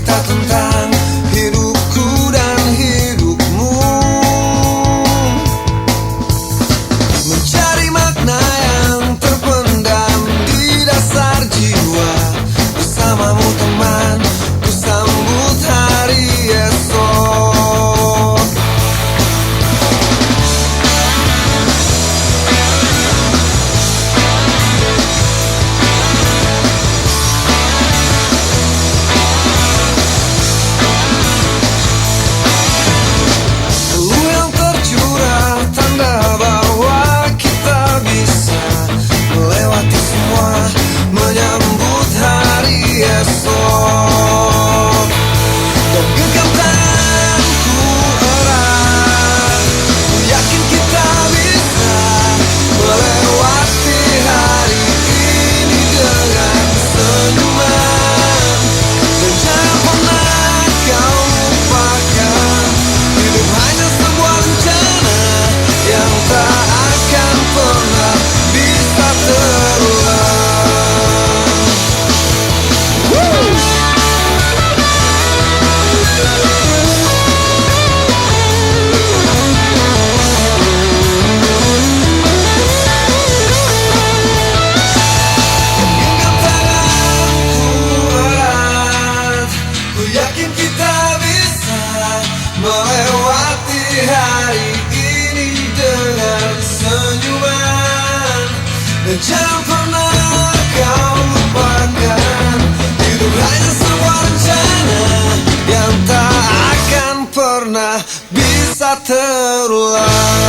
cerita tentang hidupku dan hidupmu, mencari makna yang terpendam di dasar jiwa. Bersamamu teman, ku sambut hari esok. Lu yang tercurah, tanda bahwa kita bisa melewati semua, menyambut hari esok. Dan genggam tanganku erat, ku yakin kita bisa melewati hari ini dengan senyuman. Dan jangan pernah kau lupakan, hidup hanya sebuah rencana yang tak akan pernah bisa terulang. Genggam tanganku erat, ku yakin kita bisa melewati hari ini dengan senyuman. Dan jangan pernah kau lupakan, hidup hanya sebuah rencana yang tak akan pernah bisa terulang.